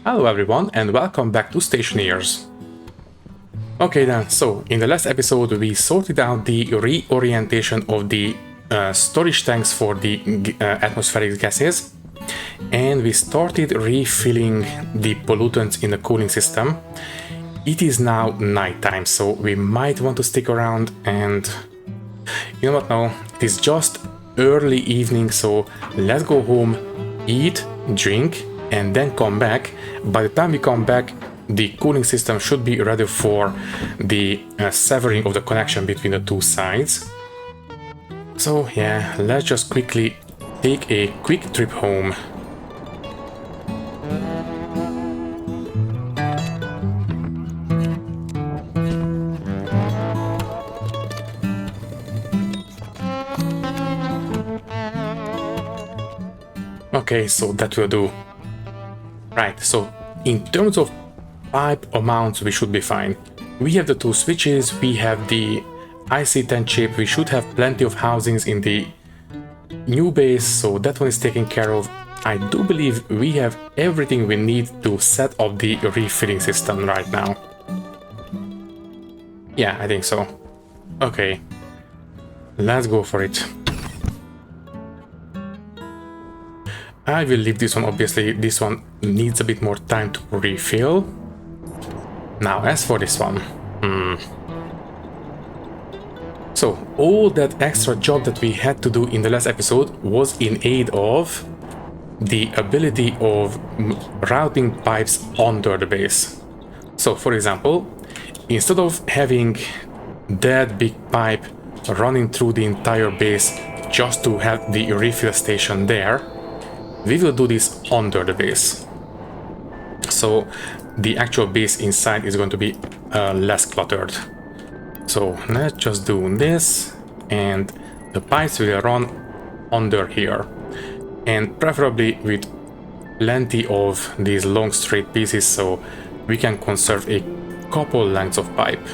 Hello everyone and welcome back to Stationeers. Okay then, so in the last episode we sorted out the reorientation of the storage tanks for the atmospheric gases, and we started refilling the pollutants in the cooling system. It is now nighttime, so we might want to stick around, and you know what, no, it is just early evening, so let's go home, eat, drink, and then come back. By the time we come back, the cooling system should be ready for the severing of the connection between the two sides. So yeah, let's just quickly take a quick trip home. Okay, so that will do. Right, so in terms of pipe amounts, we should be fine. We have the two switches, we have the IC10 chip, we should have plenty of housings in the new base, so that one is taken care of. I do believe we have everything we need to set up the refilling system right now. Yeah, I think so. Okay, let's go for it. I will leave this one, obviously this one needs a bit more time to refill. Now as for this one, so all that extra job that we had to do in the last episode was in aid of the ability of routing pipes under the base. So for example, instead of having that big pipe running through the entire base just to have the refill station there, we will do this under the base. So the actual base inside is going to be less cluttered. So let's just do this, and the pipes will run under here, and preferably with plenty of these long straight pieces so we can conserve a couple lengths of pipe.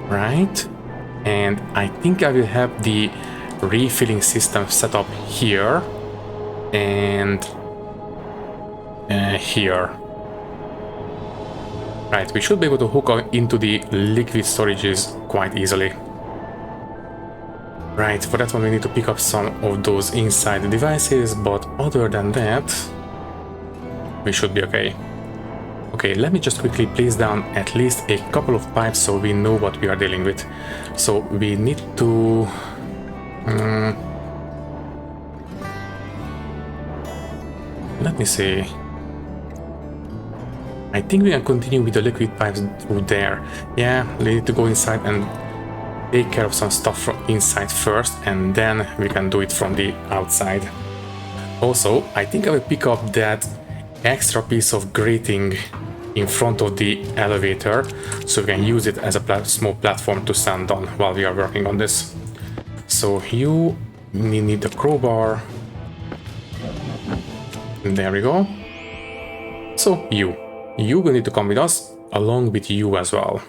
Right, and I think I will have the refilling system set up here and here. Right, we should be able to hook up into the liquid storages quite easily. Right, for that one we need to pick up some of those inside the devices, but other than that we should be okay. Okay, let me just quickly place down at least a couple of pipes so we know what we are dealing with. So we need to let me see. I think we can continue with the liquid pipes through there. Yeah, we need to go inside and take care of some stuff from inside first, and then we can do it from the outside. Also, I think I will pick up that extra piece of grating in front of the elevator so we can use it as a small platform to stand on while we are working on this. So you need the crowbar. There we go. So you will need to come with us, along with you as well.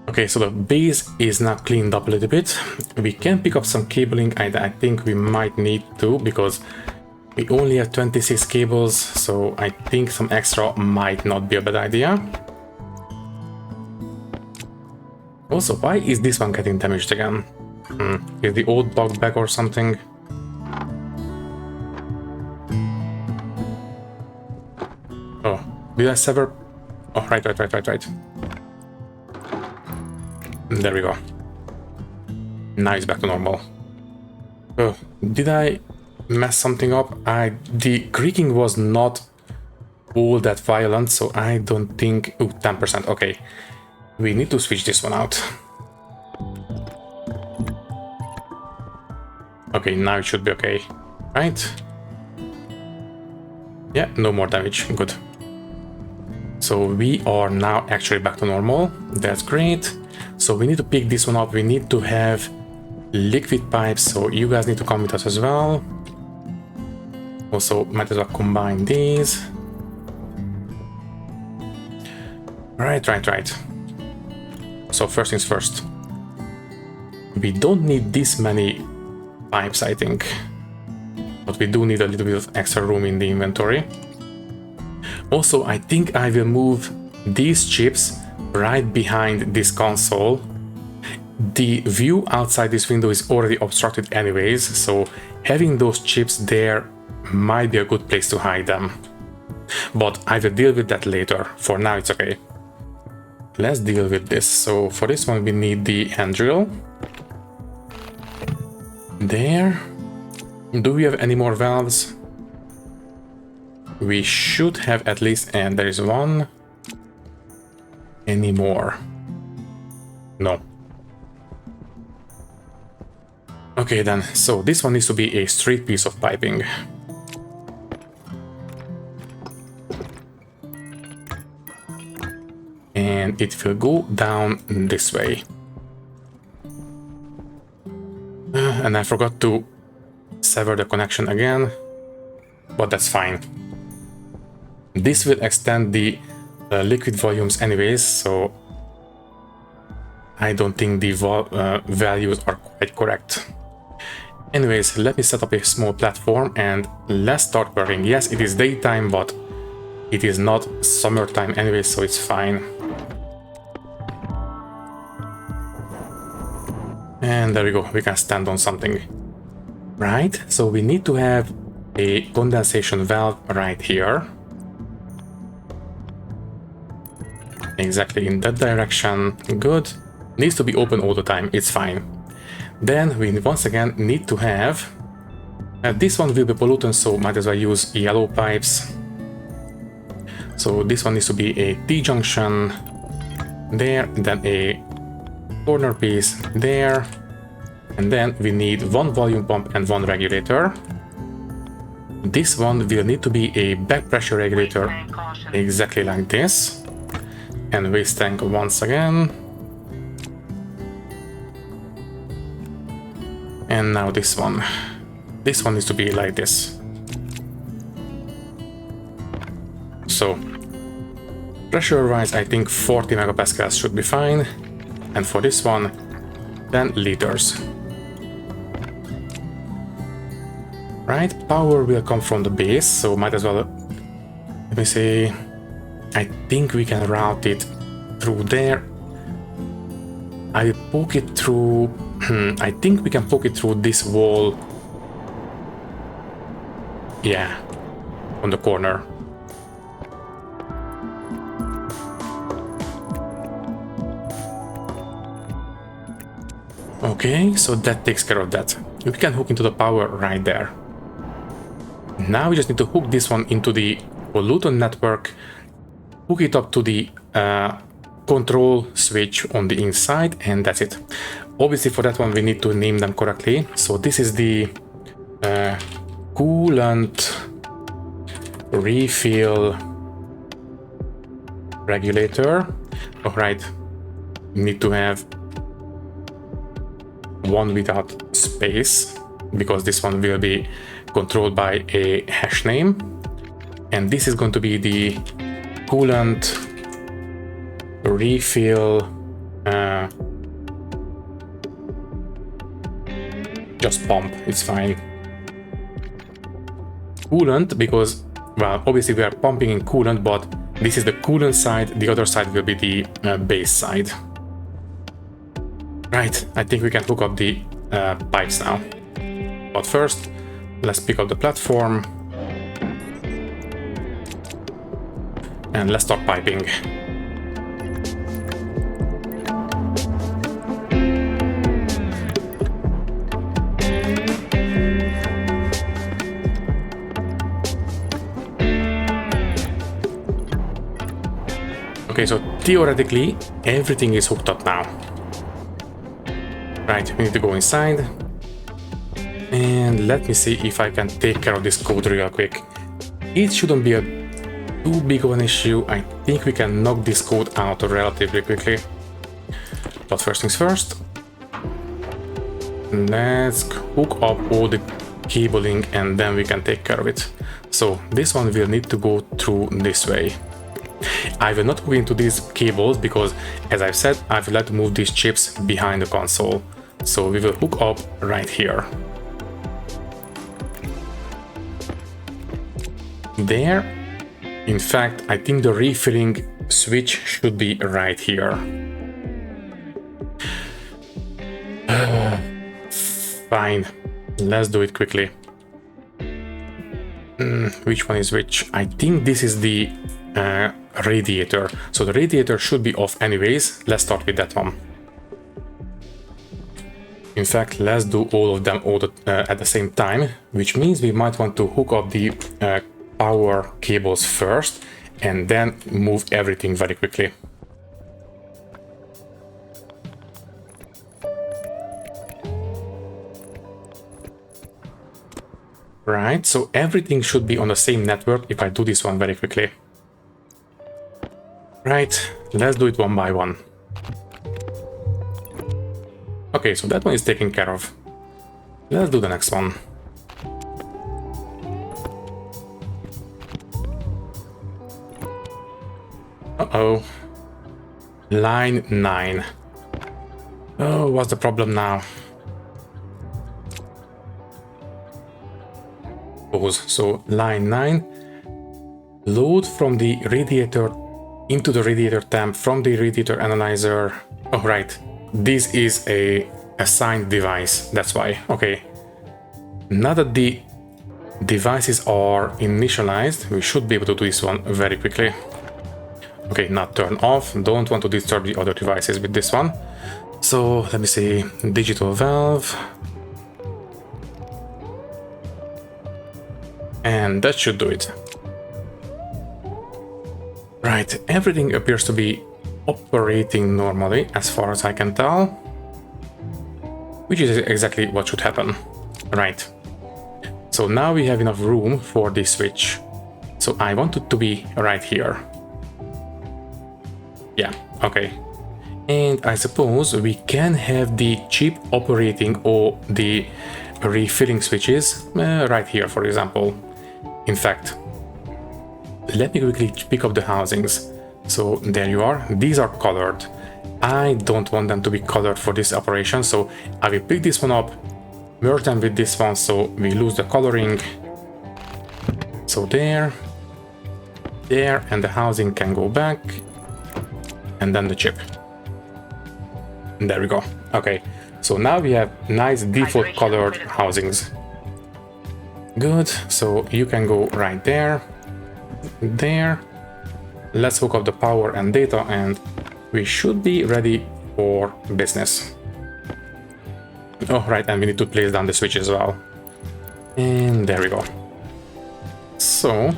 Okay, so the base is now cleaned up a little bit. We can pick up some cabling. I think we might need to, because we only have 26 cables, so I think some extra might not be a bad idea. Also, why is this one getting damaged again? Is the old bug back or something? Oh, did I sever? Oh, right. There we go. Now it's back to normal. Oh, did I mess something up? The creaking was not all that violent, so I don't think... Oh, 10%, okay. We need to switch this one out. Okay, now it should be okay, right? Yeah, no more damage, good. So we are now actually back to normal, that's great. So we need to pick this one up, we need to have liquid pipes, so you guys need to come with us as well. Also, might as well combine these. Right. So first things first. We don't need this many pipes, I think. But we do need a little bit of extra room in the inventory. Also, I think I will move these chips right behind this console. The view outside this window is already obstructed anyways, so having those chips there might be a good place to hide them. But I will deal with that later. For now, it's okay. Let's deal with this. So for this one, we need the hand drill. There. Do we have any more valves? We should have at least, and there is one. Any more? No. Okay then, so this one needs to be a straight piece of piping. And it will go down this way. And I forgot to sever the connection again, but that's fine. This will extend the liquid volumes anyways, so I don't think the values are quite correct. Anyways, let me set up a small platform and let's start working. Yes, it is daytime, but it is not summertime anyway, so it's fine. And there we go, we can stand on something. Right, so we need to have a condensation valve right here. Exactly in that direction, good. Needs to be open all the time, it's fine. Then we once again need to have... this one will be pollutant, so might as well use yellow pipes. So this one needs to be a T-junction there, then a corner piece there. And then we need one volume pump and one regulator. This one will need to be a back pressure regulator, exactly like this. And waste tank once again. And now this one. This one needs to be like this. So, pressure-wise, I think 40 megapascals should be fine. And for this one, 10 liters. Right, power will come from the base, so might as well, let me see, I think we can route it through there. I poke it through, I think we can poke it through this wall. Yeah, on the corner. Okay, so that takes care of that. We can hook into the power right there. Now we just need to hook this one into the pollutant network, hook it up to the control switch on the inside, and that's it. Obviously for that one we need to name them correctly. So this is the coolant refill regulator. Alright, we need to have one without space, because this one will be controlled by a hash name, and this is going to be the coolant refill just pump, it's fine. Coolant, because, well, obviously we are pumping in coolant, but this is the coolant side, the other side will be the base side. Right, I think we can hook up the pipes now. But first, let's pick up the platform. And let's start piping. Okay, so theoretically, everything is hooked up now. Right, we need to go inside. And let me see if I can take care of this code real quick. It shouldn't be too big of an issue. I think we can knock this code out relatively quickly. But first things first. Let's hook up all the cabling and then we can take care of it. So this one will need to go through this way. I will not go into these cables because, as I've said, I would like to move these chips behind the console. So we will hook up right here. There. In fact, I think the refilling switch should be right here. Fine, let's do it quickly. Which one is which? I think this is the radiator. So the radiator should be off anyways. Let's start with that one. In fact, let's do all of them at the same time, which means we might want to hook up the power cables first and then move everything very quickly. Right, so everything should be on the same network if I do this one very quickly. Right, let's do it one by one. Okay, so that one is taken care of. Let's do the next one. Uh-oh. Line 9. Oh, what's the problem now? So line 9, load from the radiator into the radiator temp from the radiator analyzer. Oh, right. This is a assigned device. That's why. Okay. Now that the devices are initialized, we should be able to do this one very quickly. Okay, not turn off. Don't want to disturb the other devices with this one. So let me see. Digital valve. And that should do it. Right, everything appears to be operating normally as far as I can tell, which is exactly what should happen. Right, so now we have enough room for this switch. So I want it to be right here. Yeah, okay. And I suppose we can have the chip operating or the refilling switches right here, for example. In fact, let me quickly pick up the housings. So there you are. These are colored. I don't want them to be colored for this operation, so I will pick this one up, merge them with this one so we lose the coloring. So there, and the housing can go back, and then the chip. And there we go. Okay, so now we have nice default colored housings. Good, so you can go right there, there. Let's hook up the power and data and we should be ready for business. Oh, right, and we need to place down the switch as well. And there we go. So,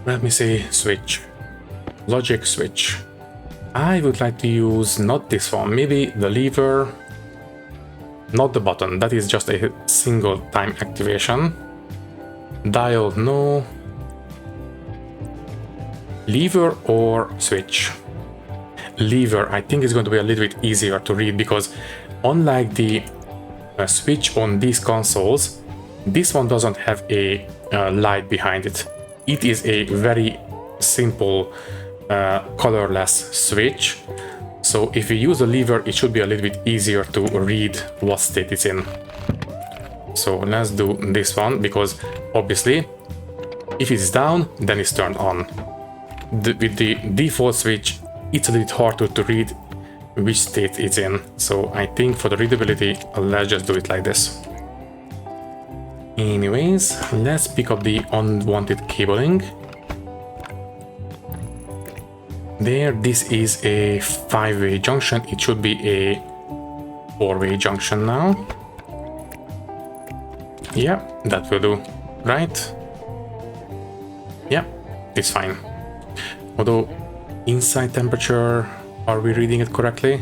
let me see, switch. Logic switch. I would like to use not this one, maybe the lever. Not the button, that is just a single time activation. Dial, no. Lever or switch? Lever, I think is going to be a little bit easier to read because unlike the switch on these consoles, this one doesn't have a light behind it. It is a very simple colorless switch. So if we use a lever, it should be a little bit easier to read what state it's in. So let's do this one, because obviously if it's down, then it's turned on. With the default switch, it's a little bit harder to read which state it's in. So I think for the readability, let's just do it like this. Anyways, let's pick up the unwanted cabling. There, this is a 5-way junction. It should be a 4-way junction now. Yeah, that will do, right? Yeah, it's fine. Although, inside temperature, are we reading it correctly?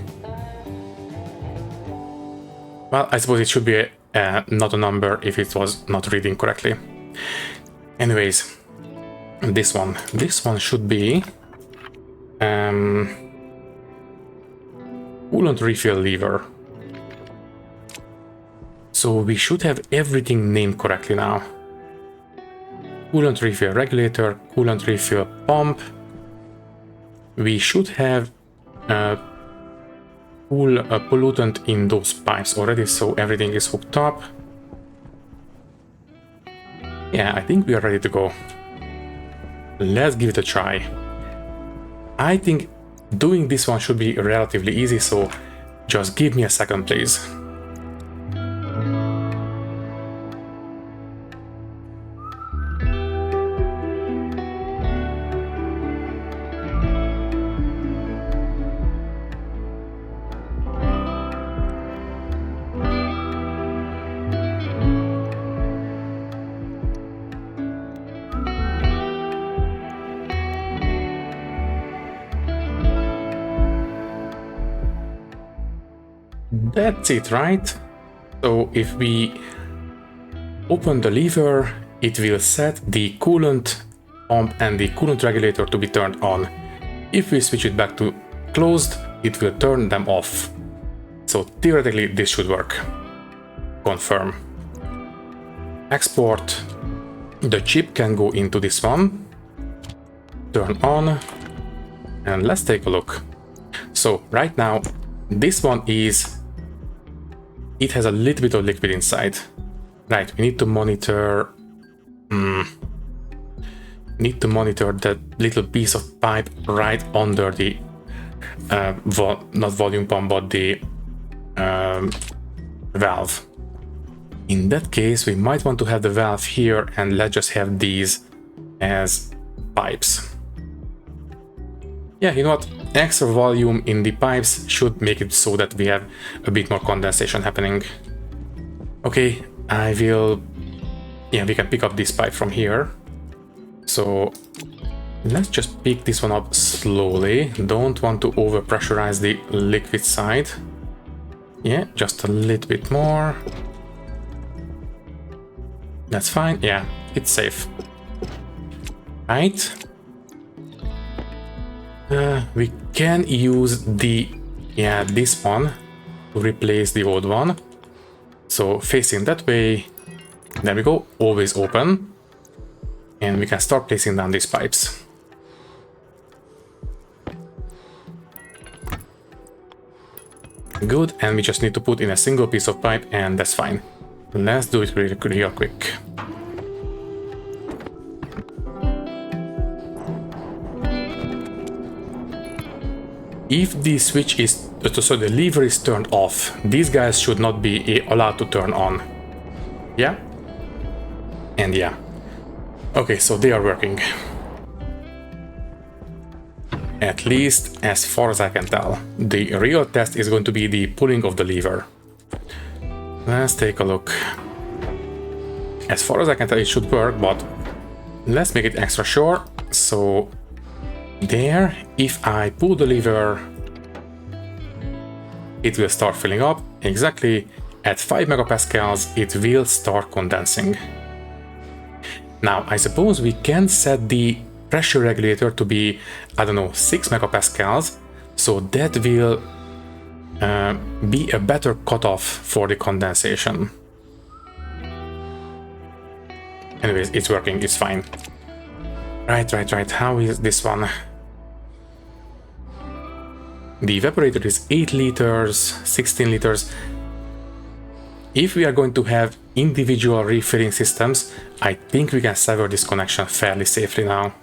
Well, I suppose it should be not a number if it was not reading correctly. Anyways, this one should be coolant refill lever. So we should have everything named correctly now. Coolant refill regulator, coolant refill pump. We should have pollutant in those pipes already, so everything is hooked up. Yeah, I think we are ready to go. Let's give it a try. I think doing this one should be relatively easy, so just give me a second, please. That's it, right? So if we open the lever, it will set the coolant pump and the coolant regulator to be turned on. If we switch it back to closed, it will turn them off. So theoretically this should work. Confirm. Export. The chip can go into this one. Turn on. And let's take a look. So right now, this one is... It has a little bit of liquid inside. Right, we need to monitor... Need to monitor that little piece of pipe right under the... not volume pump, but the valve. In that case, we might want to have the valve here, and let's just have these as pipes. Yeah, you know what? Extra volume in the pipes should make it so that we have a bit more condensation happening. Okay, I will... Yeah, we can pick up this pipe from here. So let's just pick this one up slowly. Don't want to over pressurize the liquid side. Yeah, just a little bit more. That's fine. Yeah, it's safe. Right. We can use the, this one to replace the old one. So facing that way, there we go, always open. And we can start placing down these pipes. Good, and we just need to put in a single piece of pipe, and that's fine. Let's do it real quick. If the switch is, so the lever is turned off, these guys should not be allowed to turn on. Yeah? And yeah. Okay, so they are working. At least as far as I can tell. The real test is going to be the pulling of the lever. Let's take a look. As far as I can tell, it should work, but let's make it extra sure. So there, if I pull the lever, it will start filling up. Exactly at 5 megapascals, it will start condensing. Now, I suppose we can set the pressure regulator to be, I don't know, 6 megapascals, so that will be a better cutoff for the condensation. Anyways, it's working, it's fine. Right, how is this one? The evaporator is 8 liters, 16 liters. If we are going to have individual refilling systems, I think we can sever this connection fairly safely now.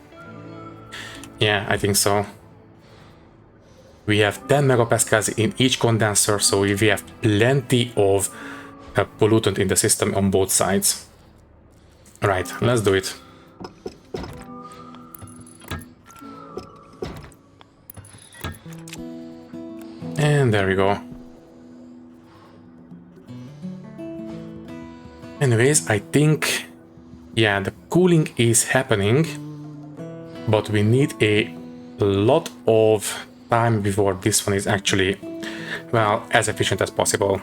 Yeah, I think so. We have 10 megapascals in each condenser, so we have plenty of pollutant in the system on both sides. Right, let's do it. And there we go. Anyways, I think, yeah, the cooling is happening, but we need a lot of time before this one is actually, well, as efficient as possible.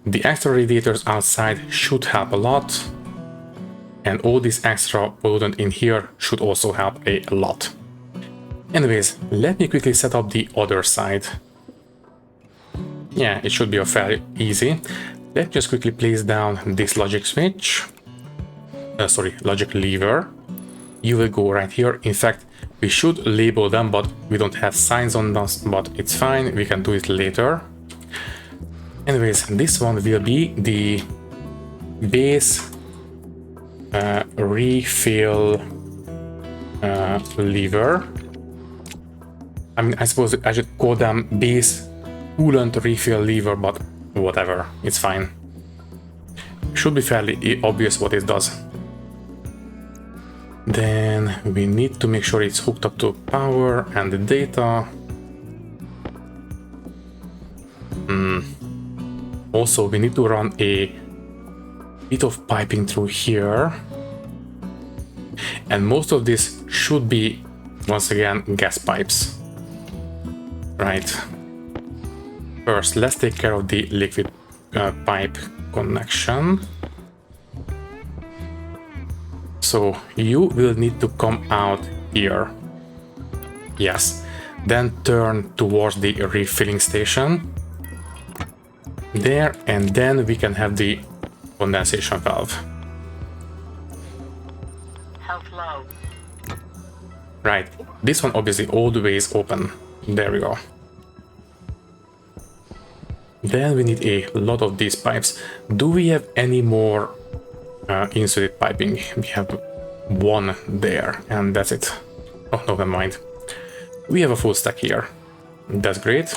The extra radiators outside should help a lot, and all this extra pollutant in here should also help a lot. Anyways, let me quickly set up the other side. Yeah, it should be fairly easy. Let's just quickly place down this logic switch. Logic lever. You will go right here. In fact, we should label them, but we don't have signs on them, but it's fine. We can do it later. Anyways, this one will be the base refill lever. I mean, I suppose I should call them base coolant refill lever, but whatever, it's fine. Should be fairly obvious what it does. Then we need to make sure it's hooked up to power and the data. Also, we need to run a bit of piping through here. And most of this should be, once again, gas pipes. Right. First, let's take care of the liquid pipe connection. So you will need to come out here. Yes. Then turn towards the refilling station. There, and then we can have the condensation valve. Health low. Right. This one obviously always open. There we go. Then we need a lot of these pipes. Do we have any more insulated piping? We have one there, and that's it. Oh, no, never mind. We have a full stack here. That's great.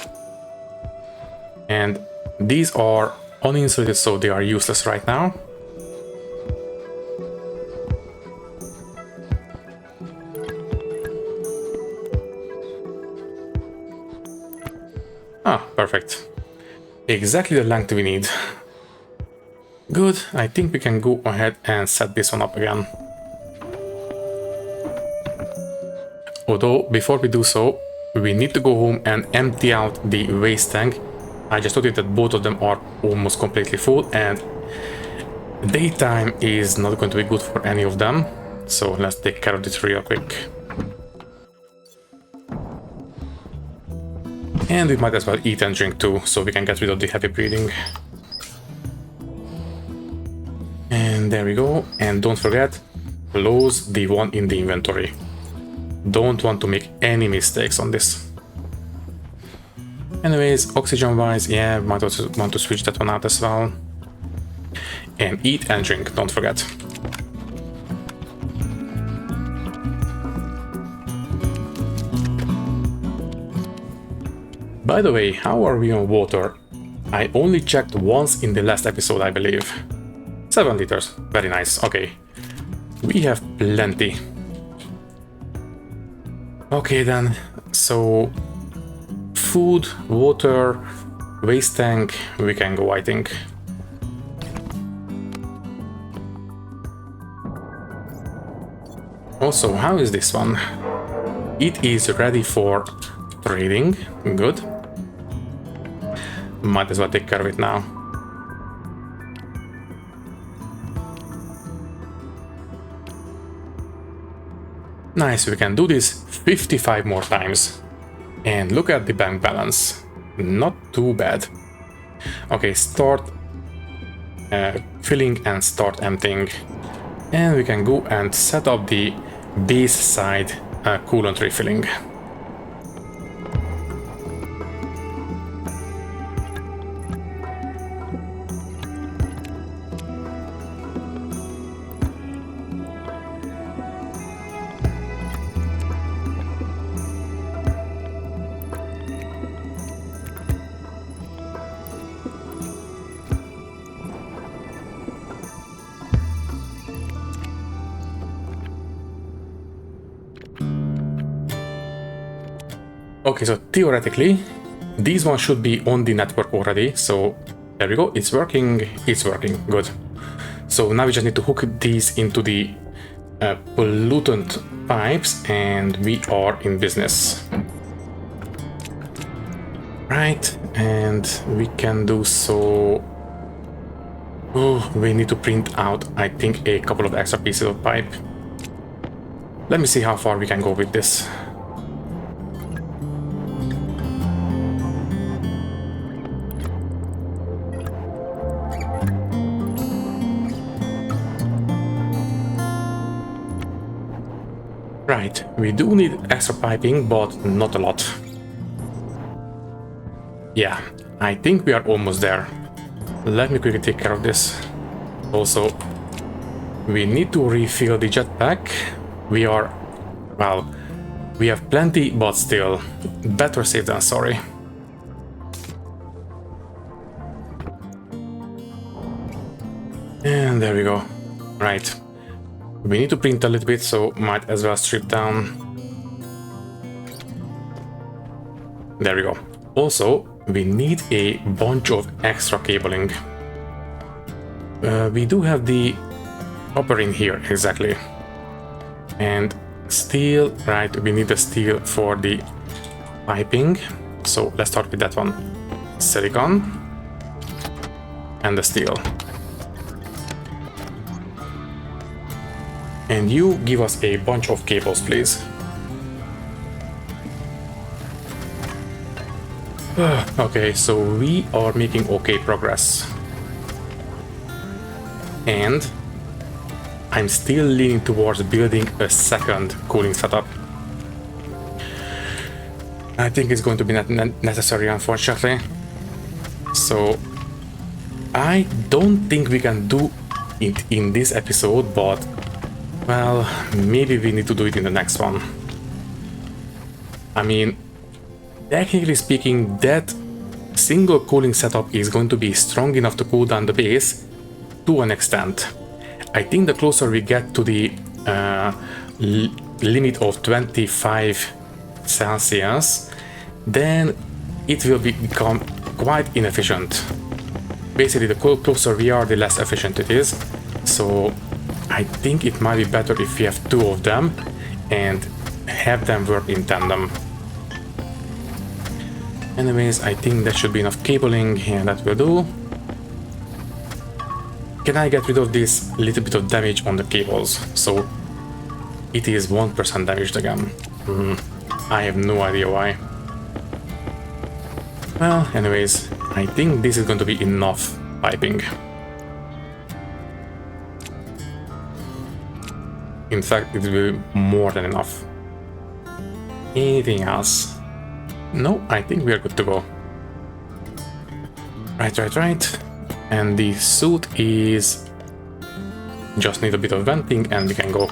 And these are uninsulated, so they are useless right now. Ah, perfect. Exactly the length we need. Good, I think we can go ahead and set this one up again. Although, before we do so, we need to go home and empty out the waste tank. I just noticed that both of them are almost completely full, and daytime is not going to be good for any of them. So let's take care of this real quick. And we might as well eat and drink too, so we can get rid of the heavy breathing. And there we go. And don't forget, close the one in the inventory. Don't want to make any mistakes on this. Anyways, oxygen wise, yeah, might also want to switch that one out as well. And eat and drink, don't forget. By the way, how are we on water? I only checked once in the last episode, I believe. 7 liters, very nice, okay. We have plenty. Okay then, so food, water, waste tank, we can go, I think. Also, how is this one? It is ready for trading, good. Might as well take care of it now. Nice, we can do this 55 more times. And look at the bank balance. Not too bad. Okay, start filling and start emptying. And we can go and set up the base side coolant refilling. Okay, so theoretically, these ones should be on the network already. So there we go, it's working, good. So now we just need to hook these into the pollutant pipes and we are in business. Right, and we can do so. Oh, we need to print out, I think, a couple of extra pieces of pipe. Let me see how far we can go with this. Right, we do need extra piping, but not a lot. Yeah, I think we are almost there. Let me quickly take care of this. Also, we need to refill the jetpack. We are, well, we have plenty, but still, better safe than sorry. And there we go. Right. We need to print a little bit, so might as well strip down. There we go. Also, we need a bunch of extra cabling. We do have the copper in here, exactly. And steel, right, we need the steel for the piping. So let's start with that one. Silicon and the steel. And you give us a bunch of cables, please. Okay, so we are making okay progress. And I'm still leaning towards building a second cooling setup. I think it's going to be not necessary, unfortunately. So I don't think we can do it in this episode, but well, maybe we need to do it in the next one. I mean, technically speaking, that single cooling setup is going to be strong enough to cool down the base to an extent. I think the closer we get to the limit of 25 Celsius, then it will become quite inefficient. Basically, the closer we are, the less efficient it is. So I think it might be better if we have two of them and have them work in tandem. Anyways, I think that should be enough cabling, and that will do. Can I get rid of this little bit of damage on the cables? So it is 1% damaged again. I have no idea why. Well, anyways, I think this is going to be enough piping. In fact, it will be more than enough. Anything else? No, I think we are good to go. Right. And the suit is... just need a bit of venting and we can go.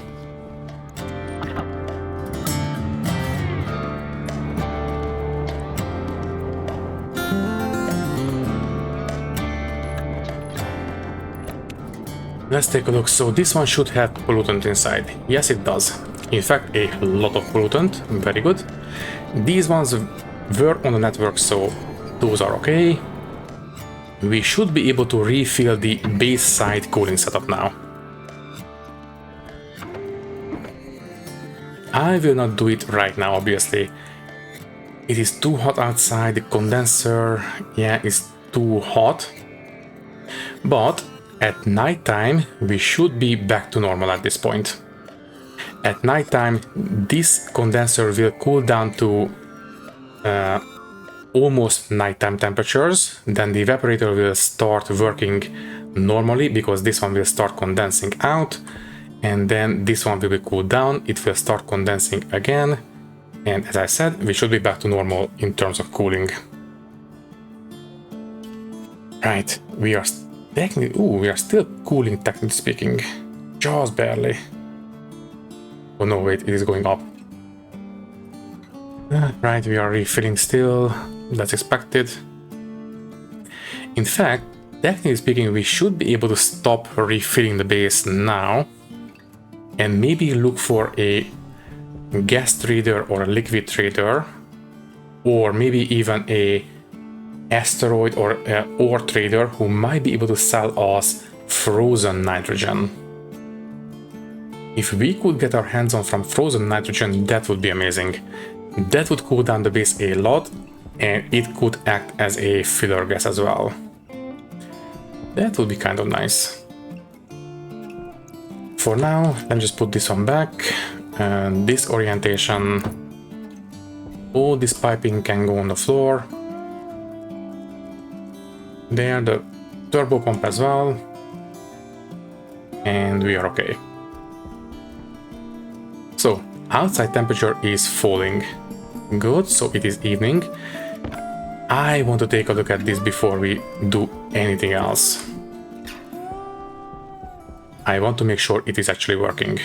Let's take a look. So this one should have pollutant inside. Yes, it does. In fact, a lot of pollutant. Very good. These ones were on the network, so those are okay. We should be able to refill the base side cooling setup now. I will not do it right now, obviously. It is too hot outside, the condenser, yeah, is too hot. But at nighttime, we should be back to normal at this point. At nighttime, this condenser will cool down to almost nighttime temperatures. Then the evaporator will start working normally because this one will start condensing out, and then this one will be cooled down. It will start condensing again, and as I said, we should be back to normal in terms of cooling. Right, we are still cooling, technically speaking, just barely. Oh no, wait, it is going up. Right, we are refilling still. That's expected. In fact, technically speaking, we should be able to stop refilling the base now and maybe look for a gas trader or a liquid trader, or maybe even a asteroid or ore trader who might be able to sell us frozen nitrogen. If we could get our hands on some frozen nitrogen, that would be amazing. That would cool down the base a lot, and it could act as a filler gas as well. That would be kind of nice. For now, let's just put this one back, and this orientation. All this piping can go on the floor. There, the turbo pump as well. And we are okay. So, outside temperature is falling. Good, so it is evening. I want to take a look at this before we do anything else. I want to make sure it is actually working.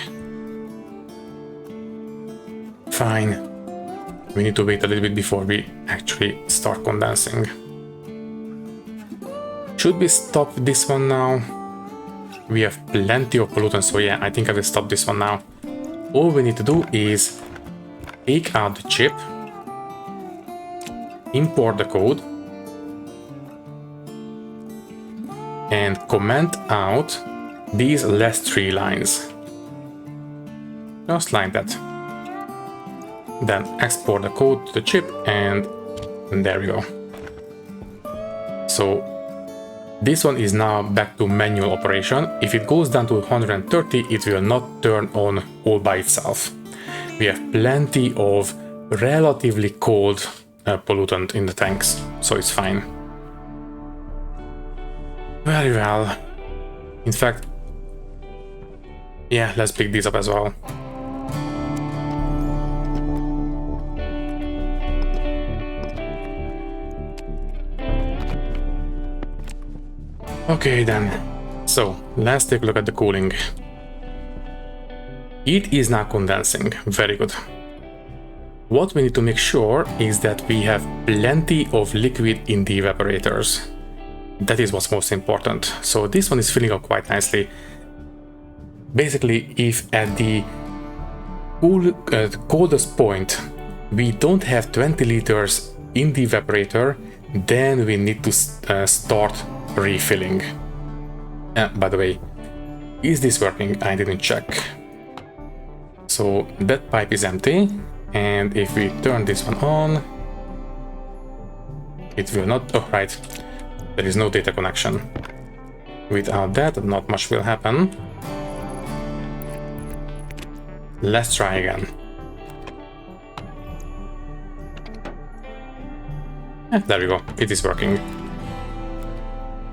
Fine. We need to wait a little bit before we actually start condensing. Should we stop this one now? We have plenty of pollutants, so yeah, I think I will stop this one now. All we need to do is take out the chip, import the code, and comment out these last 3 lines. Just like that. Then export the code to the chip, and there we go. So this one is now back to manual operation. If it goes down to 130, it will not turn on all by itself. We have plenty of relatively cold pollutant in the tanks, so it's fine. Very well. In fact, yeah, let's pick these up as well. Okay then, so let's take a look at the cooling. It is now condensing, very good. What we need to make sure is that we have plenty of liquid in the evaporators. That is what's most important. So this one is filling up quite nicely. Basically, if at the coldest point we don't have 20 liters in the evaporator, then we need to start refilling. By the way, is this working? I didn't check. So that pipe is empty, and if we turn this one on, it will not. Oh, right, there is no data connection. Without that, not much will happen. Let's try again. There we go, it is working.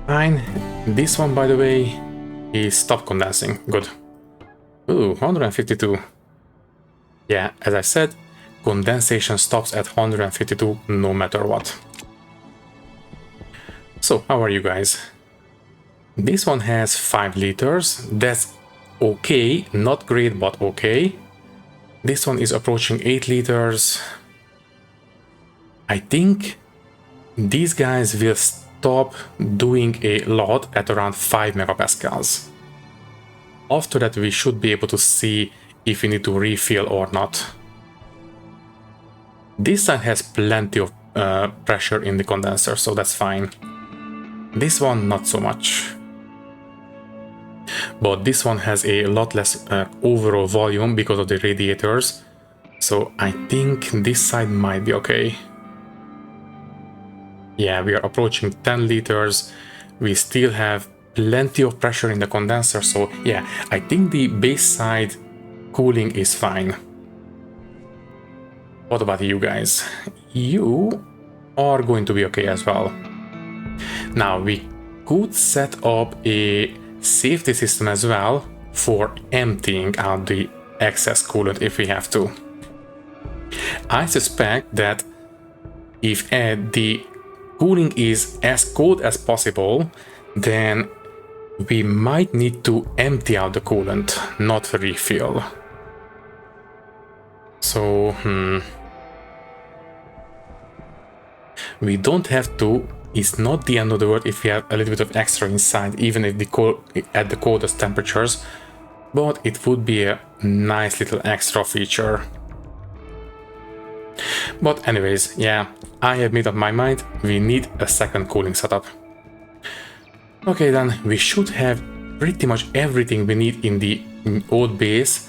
Fine. This one, by the way, is stopped condensing. Good. Ooh, 152. Yeah, as I said, condensation stops at 152 no matter what. So, how are you guys? This one has 5 liters. That's okay, not great, but okay. This one is approaching 8 liters. I think these guys will stop doing a lot at around 5 megapascals. After that, we should be able to see if we need to refill or not. This side has plenty of pressure in the condenser, so that's fine. This one, not so much. But this one has a lot less overall volume because of the radiators, so I think this side might be okay. Yeah, we are approaching 10 liters. We still have plenty of pressure in the condenser, so yeah, I think the base side cooling is fine. What about you guys? You are going to be okay as well. Now, we could set up a safety system as well for emptying out the excess coolant if we have to. I suspect that if the cooling is as cold as possible, then we might need to empty out the coolant, not refill. So, we don't have to. It's not the end of the world if we have a little bit of extra inside, even if at the coldest temperatures, but it would be a nice little extra feature. But anyways, yeah, I have made up my mind, we need a second cooling setup. Okay then, we should have pretty much everything we need in the old base.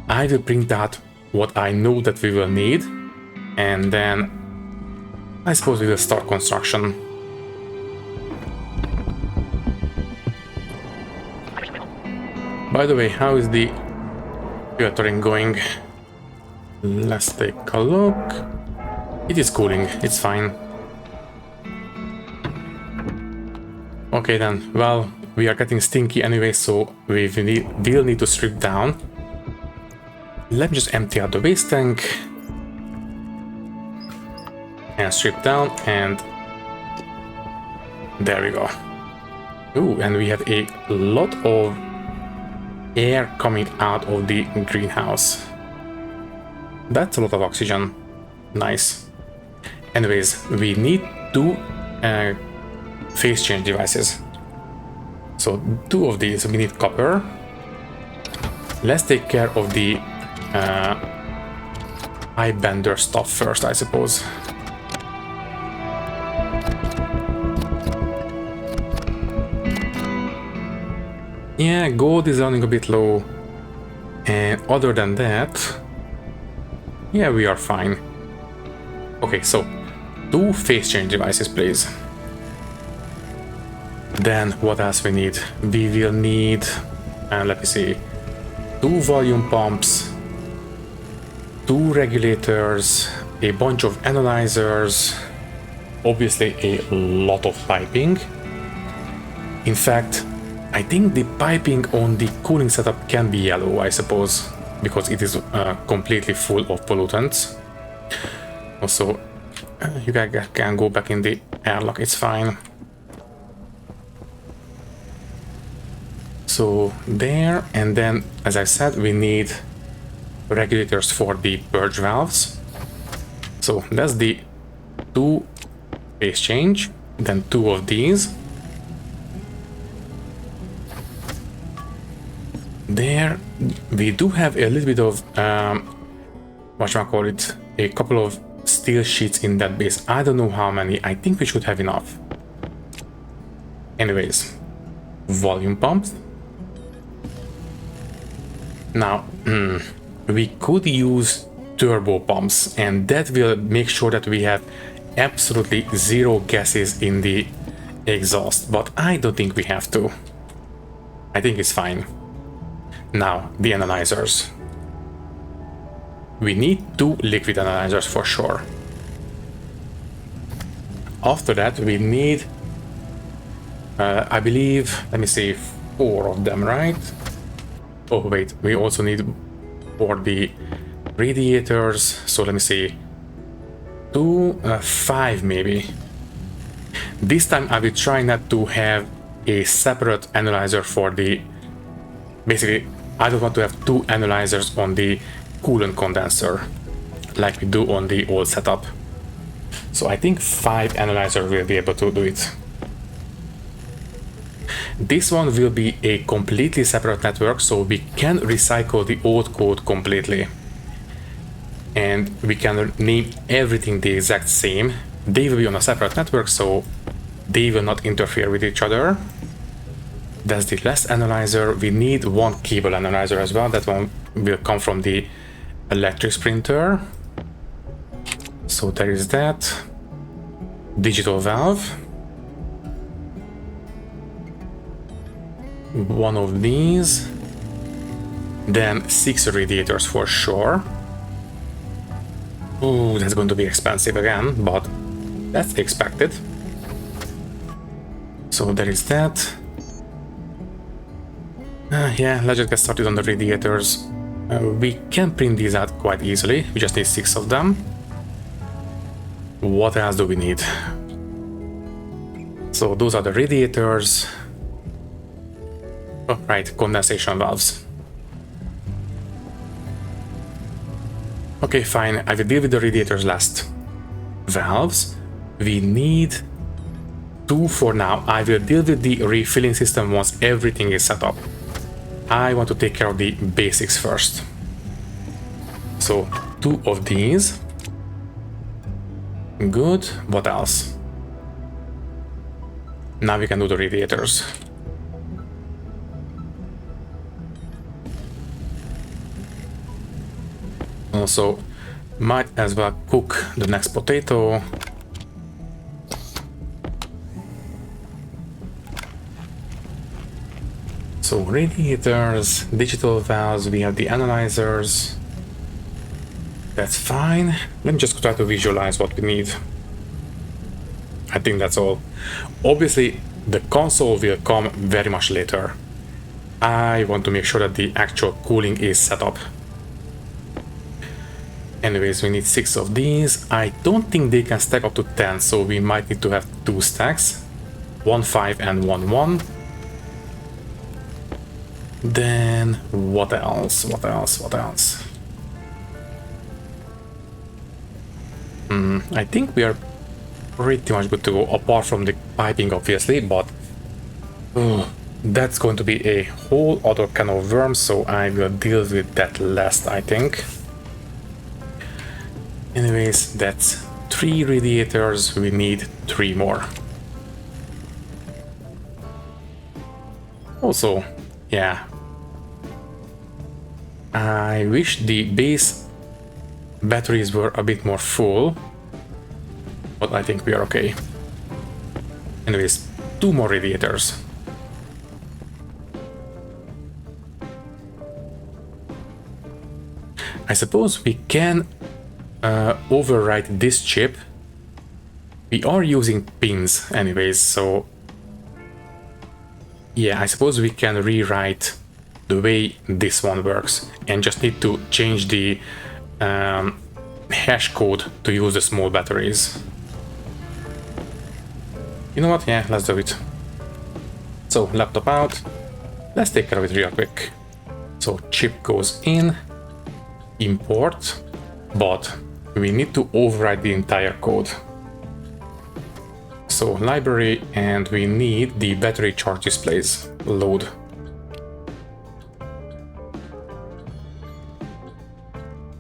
I will print out what I know that we will need, and then I suppose we will start construction. By the way, how is the filtering going? Let's take a look. It is cooling, it's fine. Okay then, well, we are getting stinky anyway, so we will need to strip down. Let me just empty out the waste tank and strip down, and there we go. Ooh, and we have a lot of air coming out of the greenhouse. That's a lot of oxygen. Nice. Anyways, we need two phase change devices. So two of these, we need copper. Let's take care of the eye bender stuff first, I suppose. Yeah, gold is running a bit low. And other than that, yeah, we are fine. Okay, so two phase change devices, please. Then what else we need? We will need, let me see, two volume pumps, two regulators, a bunch of analyzers, obviously a lot of piping. In fact, I think the piping on the cooling setup can be yellow, I suppose, because it is completely full of pollutants. Also, you guys can go back in the airlock, it's fine. So there, and then, as I said, we need regulators for the purge valves. So that's the two phase change, then two of these. There, we do have a little bit of, a couple of steel sheets in that base. I don't know how many, I think we should have enough. Anyways, volume pumps. Now, we could use turbo pumps, and that will make sure that we have absolutely zero gases in the exhaust, but I don't think we have to. I think it's fine. Now, the analyzers. We need two liquid analyzers for sure. After that, we need, I believe, let me see, 4 of them, right? Oh, wait, we also need for the radiators. So let me see, 5 maybe. This time I will try not to have a separate analyzer for the, basically, I don't want to have 2 analyzers on the coolant condenser like we do on the old setup. So I think 5 analyzers will be able to do it. This one will be a completely separate network, so we can recycle the old code completely. And we can name everything the exact same. They will be on a separate network, so they will not interfere with each other. That's the last analyzer. We need one cable analyzer as well. That one will come from the electric printer. So there is that. Digital valve. One of these. Then 6 radiators for sure. Ooh, that's going to be expensive again, but that's expected. So there is that. Yeah, let's just get started on the radiators. We can print these out quite easily. We just need 6 of them. What else do we need? So those are the radiators. Oh, right, condensation valves. Okay, fine. I will deal with the radiators last. Valves. We need 2 for now. I will deal with the refilling system once everything is set up. I want to take care of the basics first. So 2 of these. Good. What else? Now we can do the radiators. Also, might as well cook the next potato. So radiators, digital valves, we have the analyzers. That's fine. Let me just try to visualize what we need. I think that's all. Obviously, the console will come very much later. I want to make sure that the actual cooling is set up. Anyways, we need 6 of these. I don't think they can stack up to 10, so we might need to have 2 stacks. 1 5 and 1 1. Then what else? What else? What else? I think we are pretty much good to go, apart from the piping, obviously, but that's going to be a whole other can of worms, so I will deal with that last, I think. Anyways, that's 3 radiators. We need 3 more. Also, yeah, I wish the base batteries were a bit more full, but I think we are okay. Anyways, 2 more radiators. I suppose we can overwrite this chip. We are using pins anyways, so yeah, I suppose we can rewrite the way this one works and just need to change the hash code to use the small batteries. You know what? Yeah, let's do it. So, laptop out. Let's take care of it real quick. So, chip goes in, import, but we need to override the entire code. So, library, and we need the battery charge displays. Load.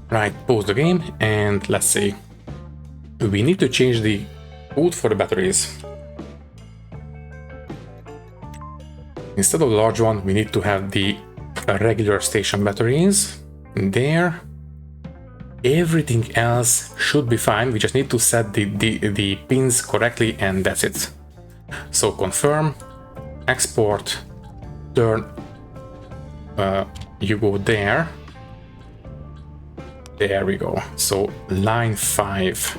Right, pause the game, and let's see. We need to change the code for the batteries. Instead of the large one, we need to have the regular station batteries there. Everything else should be fine. We just need to set the pins correctly, and that's it. So confirm, export, turn, you go there. There we go. So line 5.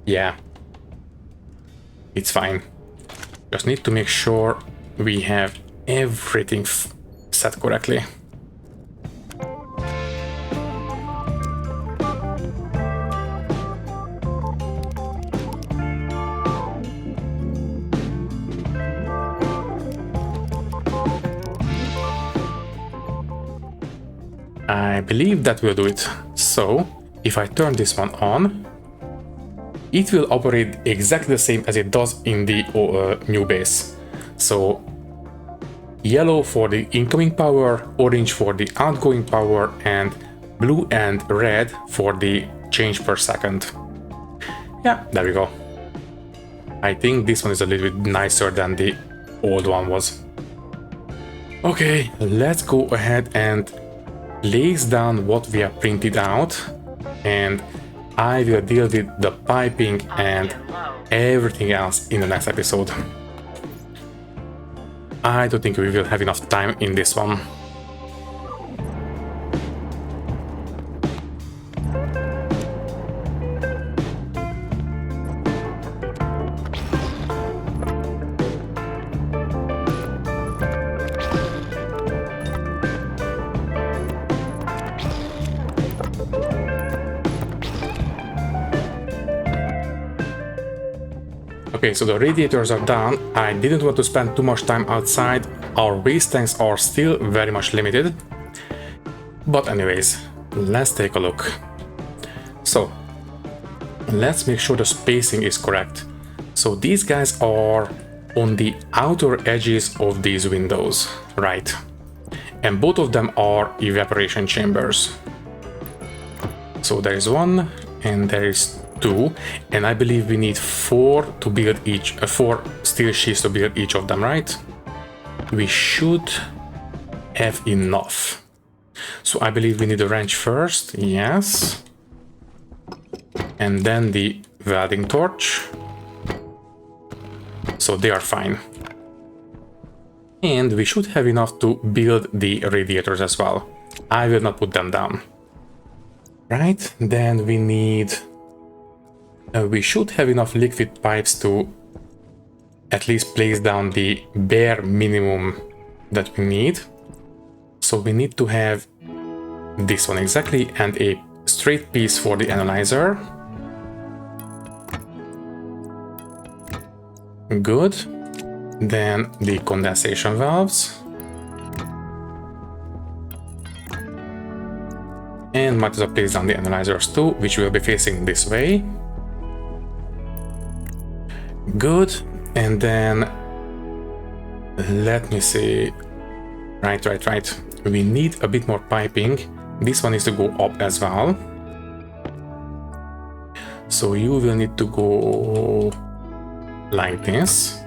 Yeah, it's fine. Just need to make sure we have everything set correctly. I believe that will do it. So, if I turn this one on, it will operate exactly the same as it does in the new base. So, yellow for the incoming power, orange for the outgoing power, and blue and red for the change per second. Yeah, there we go. I think this one is a little bit nicer than the old one was. Okay, let's go ahead and place down what we have printed out, and I will deal with the piping and everything else in the next episode. I don't think we will have enough time in this one. Okay, so the radiators are done. I didn't want to spend too much time outside. Our waste tanks are still very much limited. But anyways, let's take a look. So, let's make sure the spacing is correct. So these guys are on the outer edges of these windows, right? And both of them are evaporation chambers. So there is one and there is 2, and I believe we need 4 to build each, 4 steel sheets to build each of them, right? We should have enough. So I believe we need a wrench first, yes. And then the welding torch. So they are fine. And we should have enough to build the radiators as well. I will not put them down. Right, then we need... we should have enough liquid pipes to at least place down the bare minimum that we need. So we need to have this one exactly, and a straight piece for the analyzer. Good. Then the condensation valves. And might as well place down the analyzers too, which will be facing this way. Good. And then let me see. Right. We need a bit more piping. This one needs to go up as well. So you will need to go like this.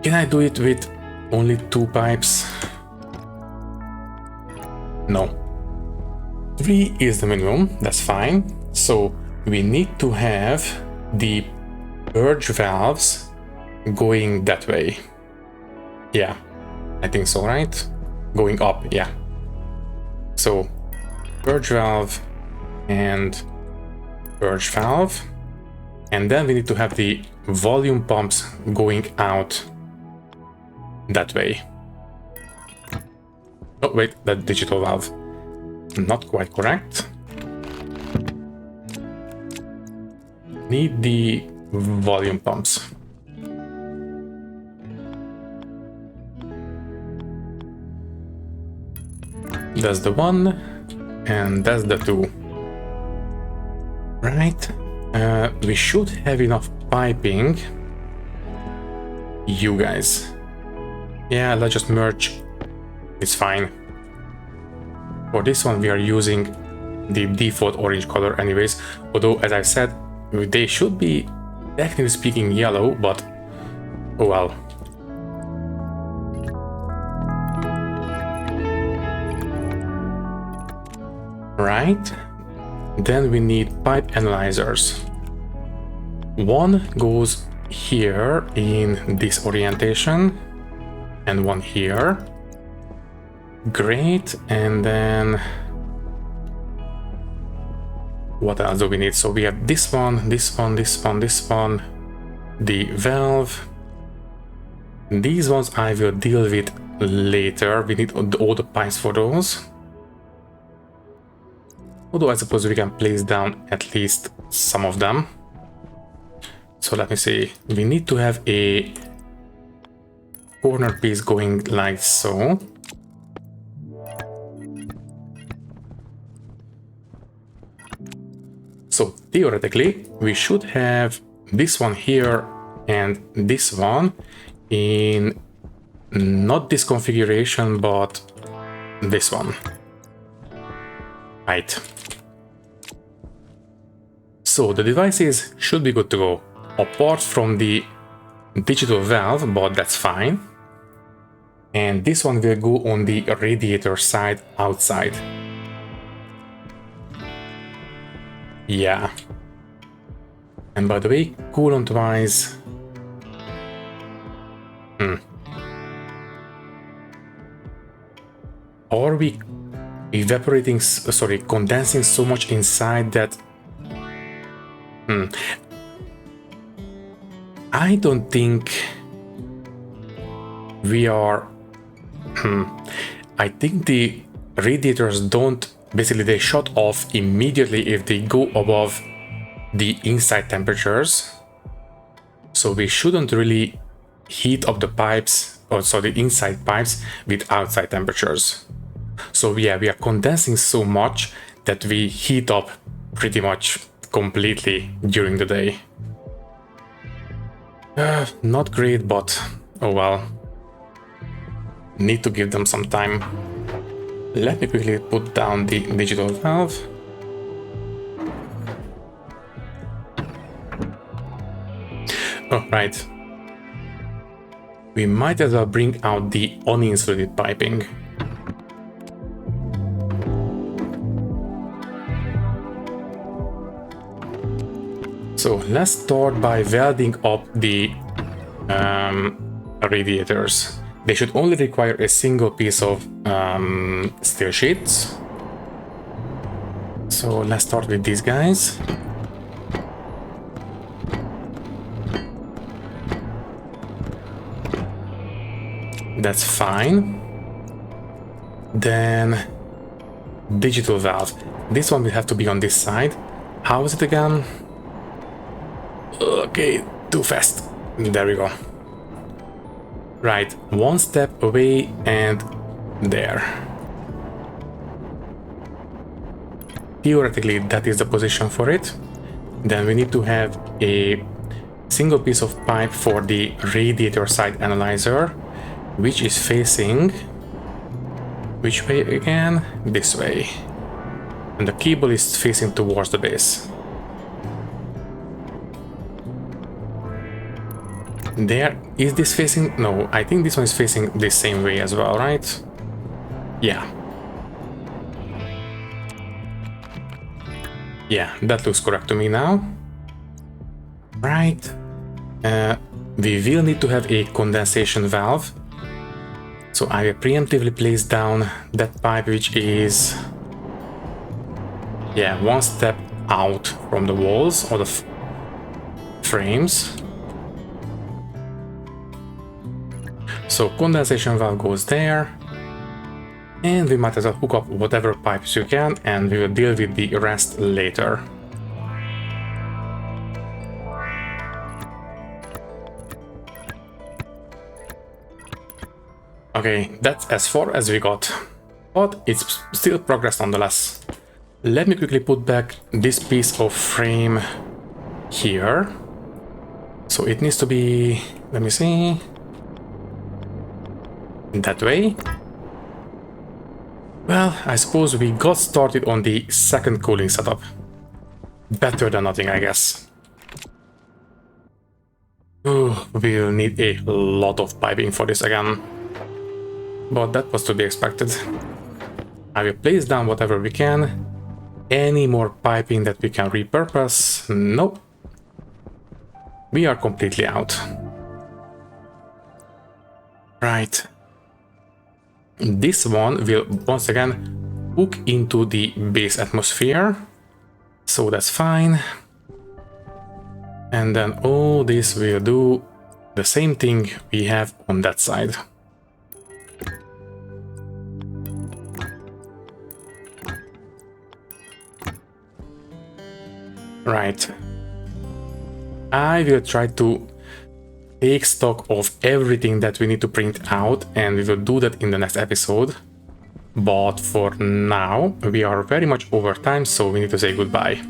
Can I do it with only 2 pipes? No. 3 is the minimum, that's fine. So we need to have the purge valves going that way. Yeah, I think so, right? Going up, yeah. So purge valve and purge valve. And then we need to have the volume pumps going out that way. Oh, wait, that digital valve. Not quite correct. Need the volume pumps. That's the 1, and that's the 2. Right. We should have enough piping. You guys. Yeah, let's just merge. It's fine. For this one, we are using the default orange color anyways. Although, as I said, they should be, technically speaking, yellow, but oh well. Right. Then we need pipe analyzers. One goes here in this orientation, and one here. Great. And then what else do we need? So we have this one, this one, this one, this one, the valve. These ones I will deal with later. We need all the pipes for those. Although I suppose we can place down at least some of them. So let me see. We need to have a corner piece going like so. So theoretically, we should have this one here and this one in not this configuration, but this one. Right. So the devices should be good to go, apart from the digital valve, but that's fine. And this one will go on the radiator side outside. Yeah. And by the way, coolant wise, are we condensing so much inside that I don't think we are. I think the radiators don't, basically they shut off immediately if they go above the inside temperatures. So we shouldn't really heat up the pipes, or so the inside pipes, with outside temperatures. So yeah, we are condensing so much that we heat up pretty much completely during the day. Not great, but oh well. Need to give them some time. Let me quickly put down the digital valve. Oh, right. We might as well bring out the uninsulated piping. So let's start by welding up the radiators. They should only require a single piece of steel sheets. So let's start with these guys. That's fine. Then digital valve. This one will have to be on this side. How is it again? Okay, too fast. There we go. Right, one step away and there. Theoretically, that is the position for it. Then we need to have a single piece of pipe for the radiator side analyzer, which is facing... which way again? This way. And the cable is facing towards the base. There, is this facing? No, I think this one is facing the same way as well, right? Yeah. Yeah, that looks correct to me now. Right. We will need to have a condensation valve. So I will preemptively place down that pipe, which is... yeah, one step out from the walls or the frames. So condensation valve goes there, and we might as well hook up whatever pipes you can, and we will deal with the rest later. Okay, that's as far as we got, but it's still progress nonetheless. Let me quickly put back this piece of frame here. So it needs to be, let me see, that way. Well, I suppose we got started on the second cooling setup. Better than nothing, I guess. Ooh, we'll need a lot of piping for this again. But that was to be expected. I will place down whatever we can. Any more piping that we can repurpose? Nope. We are completely out. Right. This one will once again hook into the base atmosphere. So that's fine. And then all this will do the same thing we have on that side. Right. I will try to take stock of everything that we need to print out, and we will do that in the next episode. But for now, we are very much over time, so we need to say goodbye.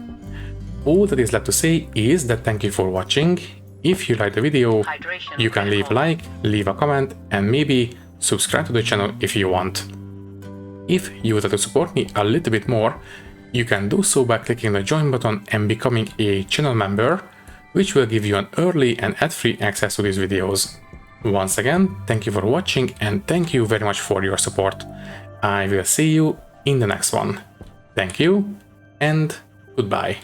All that is left to say is that thank you for watching. If you liked the video, you can leave a like, leave a comment, and maybe subscribe to the channel if you want. If you would like to support me a little bit more, you can do so by clicking the join button and becoming a channel member, which will give you an early and ad-free access to these videos. Once again, thank you for watching and thank you very much for your support. I will see you in the next one. Thank you and goodbye.